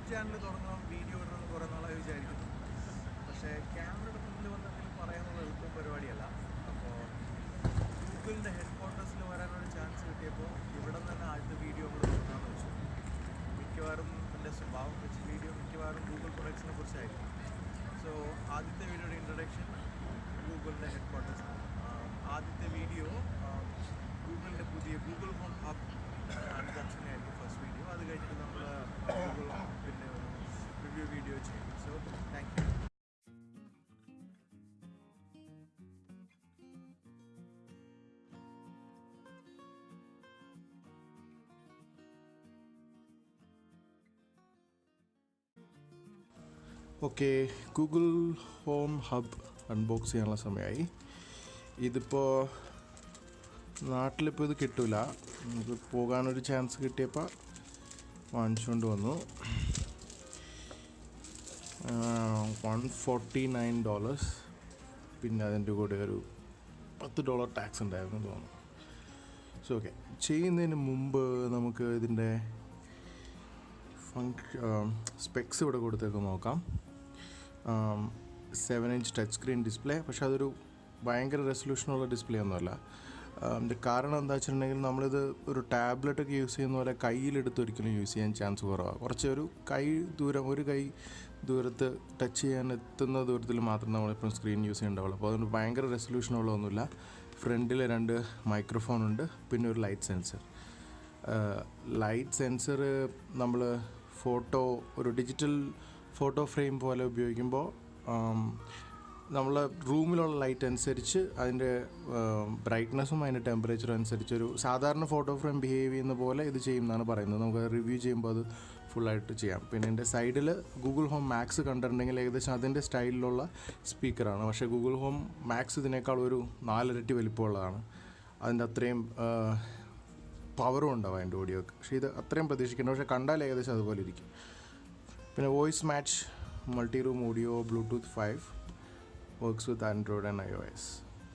YouTube channel തുടങ്ങണം, video ഇടണം കുറേ നാളായി വിചാരിക്കുന്നു. പക്ഷേ ക്യാമറയുടെ മുന്നിൽ വന്നെങ്കിലും പറയാനുള്ള എളുപ്പം പരിപാടിയല്ല. അപ്പോൾ ഗൂഗിളിൻ്റെ ഹെഡ് ക്വാർട്ടേഴ്സിൽ വരാനൊരു ചാൻസ് കിട്ടിയപ്പോൾ ഇവിടെ നിന്ന് തന്നെ ആദ്യത്തെ വീഡിയോ നമ്മൾ തുടങ്ങാമെന്ന് വെച്ചു. മിക്കവാറും എൻ്റെ സ്വഭാവം വെച്ച് വീഡിയോ മിക്കവാറും ഗൂഗിൾ പ്രൊഡക്ട്സിനെ കുറിച്ചായിരിക്കും. സോ ആദ്യത്തെ വീഡിയോയുടെ ഇൻട്രൊഡക്ഷൻ ഗൂഗിളിൻ്റെ ഹെഡ് ക്വാർട്ടേഴ്സാണ്. ആദ്യത്തെ വീഡിയോ ഗൂഗിളിൻ്റെ പുതിയ ഗൂഗിൾ ഹോം ഹബ് അൺബോക്സിംഗ് ആയിരിക്കും ഫസ്റ്റ് വീഡിയോ. അത് കഴിഞ്ഞിട്ട് നമ്മൾ ഗൂഗിൾ ഹോമിൻ്റെ ഒരു റിവ്യൂ വീഡിയോ ചെയ്യും. So thank you. Okay, Google home hub unbox ചെയ്യാനുള്ള സമയമായി. ഇതിപ്പോൾ നാട്ടിലിപ്പോൾ ഇത് കിട്ടില്ല. നമുക്ക് പോകാനൊരു ചാൻസ് കിട്ടിയപ്പോൾ വാങ്ങിച്ചുകൊണ്ട് വന്നു. $149. പിന്നെ അതിൻ്റെ കൂടെ ഒരു $10 ടാക്സ് ഉണ്ടായിരുന്നു തോന്നുന്നു. സോ ഓക്കെ, ചെയ്യുന്നതിന് മുമ്പ് നമുക്ക് ഇതിൻ്റെ സ്പെക്സ് ഇവിടെ കൊടുത്തേക്ക് നോക്കാം. 7-inch ടച്ച് സ്ക്രീൻ ഡിസ്പ്ലേ, പക്ഷേ അതൊരു ഭയങ്കര റെസൊല്യൂഷനുള്ള ഡിസ്പ്ലേ ഒന്നുമല്ല. അതിൻ്റെ കാരണം എന്താ വെച്ചിട്ടുണ്ടെങ്കിൽ നമ്മളിത് ഒരു ടാബ്ലറ്റൊക്കെ യൂസ് ചെയ്യുന്ന പോലെ കയ്യിലെടുത്ത് ഒരിക്കലും യൂസ് ചെയ്യാൻ ചാൻസ് കുറവാണ്. കുറച്ച് ഒരു കൈ ദൂരത്ത് ടച്ച് ചെയ്യാൻ എത്തുന്ന ദൂരത്തിൽ മാത്രം നമ്മളിപ്പം സ്ക്രീൻ യൂസ് ചെയ്യേണ്ടാവുള്ളൂ. അപ്പോൾ അതുകൊണ്ട് ഭയങ്കര റെസൊല്യൂഷനുള്ളതൊന്നുമില്ല. ഫ്രണ്ടിൽ 2 മൈക്രോഫോൺ ഉണ്ട്, പിന്നെ ഒരു ലൈറ്റ് സെൻസർ നമ്മൾ ഒരു ഡിജിറ്റൽ ഫോട്ടോ ഫ്രെയിം പോലെ ഉപയോഗിക്കുമ്പോൾ നമ്മൾ റൂമിലുള്ള ലൈറ്റ് അനുസരിച്ച് അതിൻ്റെ ബ്രൈറ്റ്നസ്സും അതിൻ്റെ ടെമ്പറേച്ചറും അനുസരിച്ച് ഒരു സാധാരണ ഫോട്ടോ ഫ്രെയിം ബിഹേവ് ചെയ്യുന്ന പോലെ ഇത് ചെയ്യുമെന്നാണ് പറയുന്നത്. നമുക്ക് റിവ്യൂ ചെയ്യുമ്പോൾ അത് ഫുള്ളായിട്ട് ചെയ്യാം. പിന്നെ എൻ്റെ സൈഡിൽ ഗൂഗിൾ ഹോം മാക്സ് കണ്ടിട്ടുണ്ടെങ്കിൽ ഏകദേശം അതിൻ്റെ സ്റ്റൈലിലുള്ള സ്പീക്കറാണ്. പക്ഷേ ഗൂഗിൾ ഹോം മാക്സ് ഇതിനേക്കാൾ ഒരു 4 ഇരട്ടി വലിപ്പമുള്ളതാണ്. അതിൻ്റെ അത്രയും പവറും ഉണ്ടാവും അതിൻ്റെ ഓഡിയോക്ക്. പക്ഷേ ഇത് അത്രയും പ്രതീക്ഷിക്കേണ്ട, പക്ഷേ കണ്ടാൽ ഏകദേശം അതുപോലെ ഇരിക്കും. പിന്നെ voice match, multi room audio, Bluetooth 5, works with Android and iOS.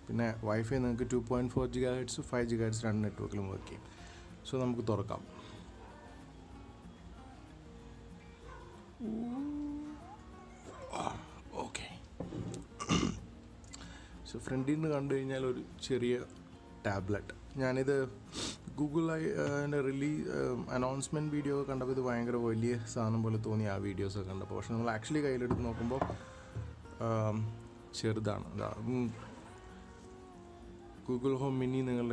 പിന്നെ വൈഫൈ നിങ്ങൾക്ക് 2.4 GHz 5 GHz 2 നെറ്റ്വർക്കിലും വർക്ക് ചെയ്യും. സോ നമുക്ക് തുറക്കാം. ഓക്കെ, സോ ഫ്രണ്ടിൽ നിന്ന് കണ്ടു കഴിഞ്ഞാൽ ഒരു ചെറിയ ടാബ്ലറ്റ്. ഞാനിത് ഗൂഗിളിൻ്റെ അനൗൺസ്മെൻറ്റ് വീഡിയോ കണ്ടപ്പോൾ ഇത് ഭയങ്കര വലിയ സാധനം പോലെ തോന്നി ആ വീഡിയോസൊക്കെ കണ്ടപ്പോൾ. പക്ഷെ നമ്മൾ ആക്ച്വലി കയ്യിലെടുത്ത് നോക്കുമ്പോൾ ചെറുതാണ്. ഗൂഗിൾ ഹോം മിനി നിങ്ങൾ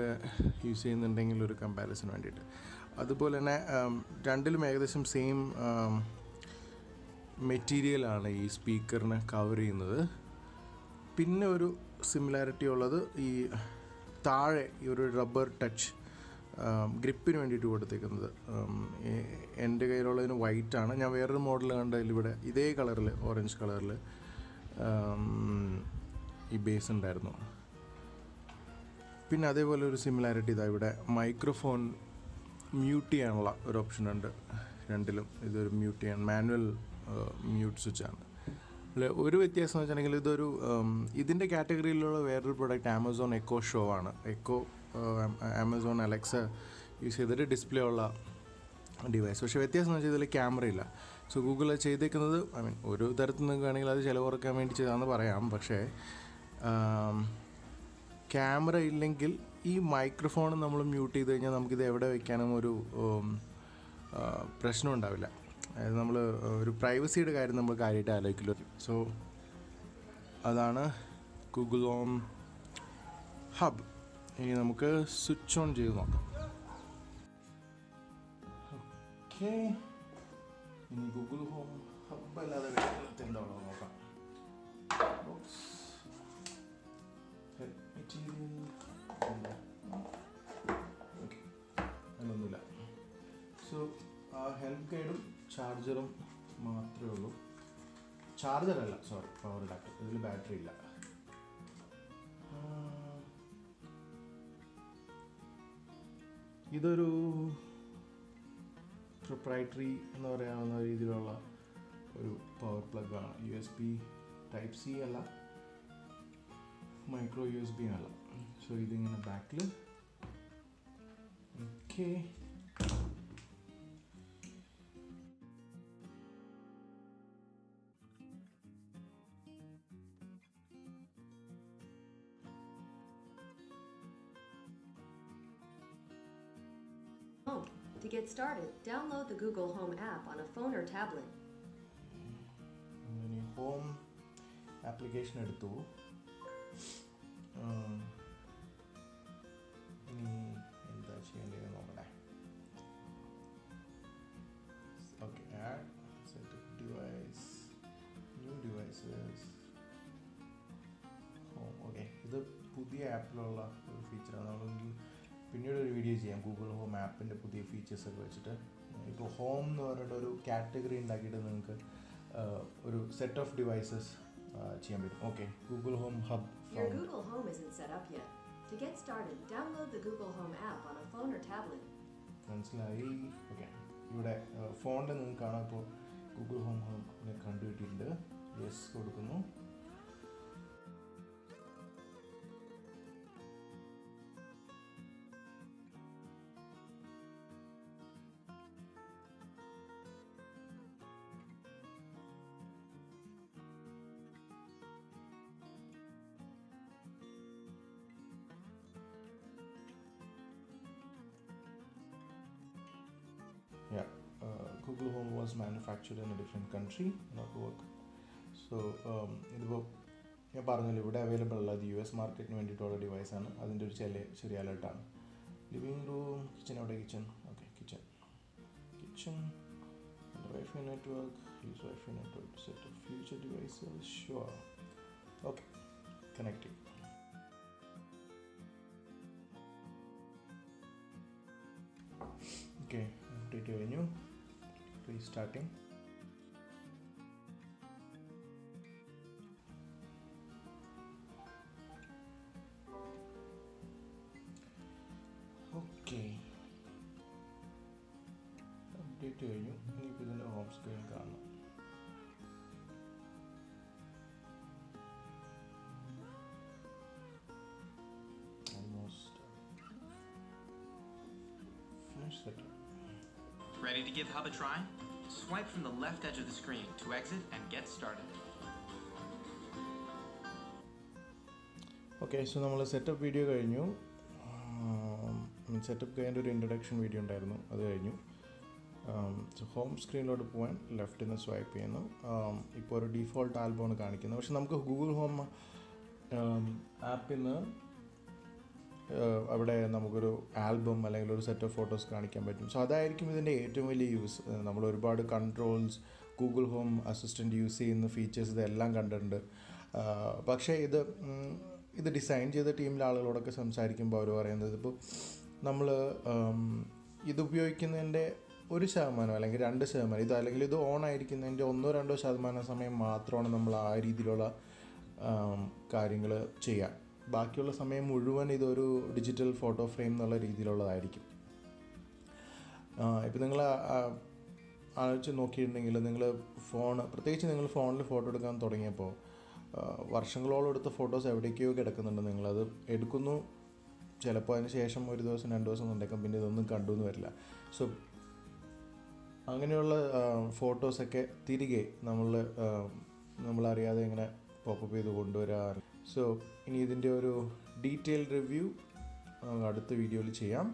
യൂസ് ചെയ്യുന്നുണ്ടെങ്കിൽ ഒരു കമ്പാരിസൺ വേണ്ടിയിട്ട്. അതുപോലെ തന്നെ രണ്ടിലും ഏകദേശം സെയിം മെറ്റീരിയലാണ് ഈ സ്പീക്കറിനെ കവർ ചെയ്യുന്നത്. പിന്നെ ഒരു സിമിലാരിറ്റി ഉള്ളത് ഈ താഴെ ഈ ഒരു റബ്ബർ ടച്ച് ഗ്രിപ്പിന് വേണ്ടിയിട്ട് കൊടുത്തേക്കുന്നത്. എൻ്റെ കയ്യിലുള്ളതിന് വൈറ്റാണ്. ഞാൻ വേറൊരു മോഡൽ കണ്ടതിൽ ഇവിടെ ഇതേ കളറിൽ, ഓറഞ്ച് കളറിൽ ഈ ബേസ് ഉണ്ടായിരുന്നു. പിന്നെ അതേപോലെ ഒരു സിമിലാരിറ്റി ഇതാ, ഇവിടെ മൈക്രോഫോൺ മ്യൂട്ട് ചെയ്യാനുള്ള ഒരു ഓപ്ഷൻ ഉണ്ട് രണ്ടിലും. ഇതൊരു മ്യൂട്ട് ചെയ്യാൻ മാനുവൽ മ്യൂട്ട് സ്വിച്ചാണ്. ഒരു വ്യത്യാസം എന്ന് വെച്ചിട്ടുണ്ടെങ്കിൽ ഇതിൻ്റെ കാറ്റഗറിയിലുള്ള വേറൊരു പ്രോഡക്റ്റ് ആമസോൺ എക്കോ ഷോ ആണ്. ആമസോൺ അലക്സ യൂസ് ചെയ്തിട്ട് ഡിസ്പ്ലേ ഉള്ള ഡിവൈസ്. പക്ഷേ വ്യത്യാസം എന്ന് വെച്ചാൽ ഇതിൽ ക്യാമറ ഇല്ല. സോ ഗൂഗിൾ ചെയ്തേക്കുന്നത് ഒരു തരത്തിൽ നിൽക്കുകയാണെങ്കിൽ അത് ചിലവ് കുറയ്ക്കാൻ വേണ്ടി ചെയ്താണെന്ന് പറയാം. പക്ഷേ ക്യാമറ ഇല്ലെങ്കിൽ ഈ മൈക്രോഫോൺ നമ്മൾ മ്യൂട്ട് ചെയ്ത് കഴിഞ്ഞാൽ നമുക്കിത് എവിടെ വയ്ക്കാനും ഒരു പ്രശ്നം ഉണ്ടാവില്ല. അതായത് നമ്മൾ ഒരു പ്രൈവസിയുടെ കാര്യം നമ്മൾ കാര്യമായിട്ട് ആലോചിക്കില്ല. സോ അതാണ് ഗൂഗിൾ ഹോം ഹബ്. ഇനി നമുക്ക് സ്വിച്ച് ഓൺ ചെയ്ത് നോക്കാം. ഓക്കെ, ഇനി ഗൂഗിൾ ഹോം ഹബ് അല്ലാതെ എന്താണോ നോക്കാം. മെറ്റീരിയൽ ഓക്കെ, അതിനൊന്നുമില്ല. സോ ആ ഹെൽപ്പ് ഗൈഡും ചാർജറും മാത്രമേ ഉള്ളൂ. ചാർജറല്ല, സോറി, പവർ അഡാപ്റ്റർ. ഇതിൽ ബാറ്ററി ഇല്ല. ഇതൊരു പ്രൊപ്രൈറ്ററി എന്ന് പറയാവുന്ന രീതിയിലുള്ള ഒരു പവർ പ്ലഗാണ്. USB Type C അല്ല, മൈക്രോ USB അല്ല. സോ ഇതിങ്ങനെ ബാക്കിൽ. Okay, To get started, download the Google Home app on a phone or tablet. Home application എടുത്തു. ഇനി എന്താ ചെയ്യേണ്ടത് നോക്കട്ടെ. Okay, add set device, new devices, home. Okay, ഇത് പുതിയ ആപ്പിലുള്ള ഒരു ഫീച്ചറാണ്. നമ്മളെങ്കിൽ പിന്നീട് ഒരു വീഡിയോ ചെയ്യാം ഗൂഗിൾ ഹോം ആപ്പിൻ്റെ പുതിയ ഫീച്ചേഴ്സൊക്കെ വെച്ചിട്ട്. ഇപ്പോൾ ഹോം എന്ന് പറഞ്ഞിട്ട് ഒരു കാറ്റഗറി ഉണ്ടാക്കിയിട്ട് നിങ്ങൾക്ക് ഒരു സെറ്റ് ഓഫ് ഡിവൈസസ് ചെയ്യാൻ പറ്റും. Okay, Google home hub. Your Google Home isn't set up yet. To get started, download the Google Home app on a phone or tablet. മനസ്സിലായി. ഓക്കെ, ഇവിടെ ഫോണിൽ നിങ്ങൾക്ക് കാണാം. ഇപ്പോൾ ഗൂഗിൾ ഹോം ഹബിനെ കണ്ടുകിട്ടിയിട്ടുണ്ട്. യെസ് കൊടുക്കുന്നു. Yeah, Google Home was manufactured in a different country, not work. So ഇതിപ്പോൾ ഞാൻ പറഞ്ഞല്ലോ, ഇവിടെ അവൈലബിൾ അല്ല. അത് US മാർക്കറ്റിന് വേണ്ടിയിട്ടുള്ള ഡിവൈസാണ്. അതിൻ്റെ ഒരു ചെറിയ അലേർട്ടാണ്. Living room, kitchen. അവിടെ kitchen. Okay, kitchen wifi network, use wifi network, set of future devices. Sure. Okay, connecting. Okay, update കഴിഞ്ഞു. റീസ്റ്റാർട്ടിങ്. ഓക്കെ, അപ്ഡേറ്റ് കഴിഞ്ഞു. ഇനിയിപ്പോൾ ഇതിൻ്റെ ഹോം സ്ക്രീൻ കാണണം. Ready to give Hub a try? Swipe from the left edge of the screen to exit and get started. Okay, so നമ്മൾ setup video കഴിഞ്ഞു. Setup കഴിഞ്ഞ ഒരു introduction video ഉണ്ടായിരുന്നു, അത് കഴിഞ്ഞു. സോ ഹോം സ്ക്രീനിലോട്ട് പോകാൻ ലെഫ്റ്റിൽ നിന്ന് സ്വൈപ്പ് ചെയ്യുന്നു. ഇപ്പോൾ ഒരു ഡീഫോൾട്ട് ആൽബമാണ് കാണിക്കുന്നത്. പക്ഷെ നമുക്ക് ഗൂഗിൾ ഹോം ആപ്പിൽ നിന്ന് അവിടെ നമുക്കൊരു ആൽബം അല്ലെങ്കിൽ ഒരു സെറ്റ് ഓഫ് ഫോട്ടോസ് കാണിക്കാൻ പറ്റും. സോ അതായിരിക്കും ഇതിൻ്റെ ഏറ്റവും വലിയ യൂസ്. നമ്മൾ ഒരുപാട് controls, Google home assistant use ചെയ്യുന്ന ഫീച്ചേഴ്സ് ഇതെല്ലാം കണ്ടിട്ടുണ്ട്. പക്ഷേ ഇത് ഡിസൈൻ ചെയ്ത ടീമിലെ ആളുകളോടൊക്കെ സംസാരിക്കുമ്പോൾ അവർ പറയുന്നത്, ഇപ്പോൾ നമ്മൾ ഇത് ഉപയോഗിക്കുന്നതിൻ്റെ 1% അല്ലെങ്കിൽ 2%, അല്ലെങ്കിൽ ഇത് ഓൺ ആയിരിക്കുന്നതിൻ്റെ 1-2% സമയം മാത്രമാണ് നമ്മൾ ആ രീതിയിലുള്ള കാര്യങ്ങൾ ചെയ്യുക. ബാക്കിയുള്ള സമയം മുഴുവൻ ഇതൊരു ഡിജിറ്റൽ ഫോട്ടോ ഫ്രെയിം എന്നുള്ള രീതിയിലുള്ളതായിരിക്കും. ഇപ്പോൾ നിങ്ങൾ ആലോചിച്ച് നോക്കിയിട്ടുണ്ടെങ്കിൽ, നിങ്ങൾ പ്രത്യേകിച്ച് നിങ്ങൾ ഫോണിൽ ഫോട്ടോ എടുക്കാൻ തുടങ്ങിയപ്പോൾ വർഷങ്ങളോളം എടുത്ത ഫോട്ടോസ് എവിടേക്കോ കിടക്കുന്നുണ്ട്. നിങ്ങളത് എടുക്കുന്നു, ചിലപ്പോൾ അതിന് ശേഷം 1 ദിവസം 2 ദിവസം കൊണ്ടേക്കാം, പിന്നെ ഇതൊന്നും കണ്ടു എന്ന് വരില്ല. സോ അങ്ങനെയുള്ള ഫോട്ടോസൊക്കെ തിരികെ നമ്മളറിയാതെ ഇങ്ങനെ പോപ്പപ്പ് ചെയ്ത് കൊണ്ടുവരാറ്. സോ ഇനി ഇതിൻ്റെ ഒരു ഡീറ്റെയിൽഡ് റിവ്യൂ അടുത്ത വീഡിയോയിൽ ചെയ്യാം.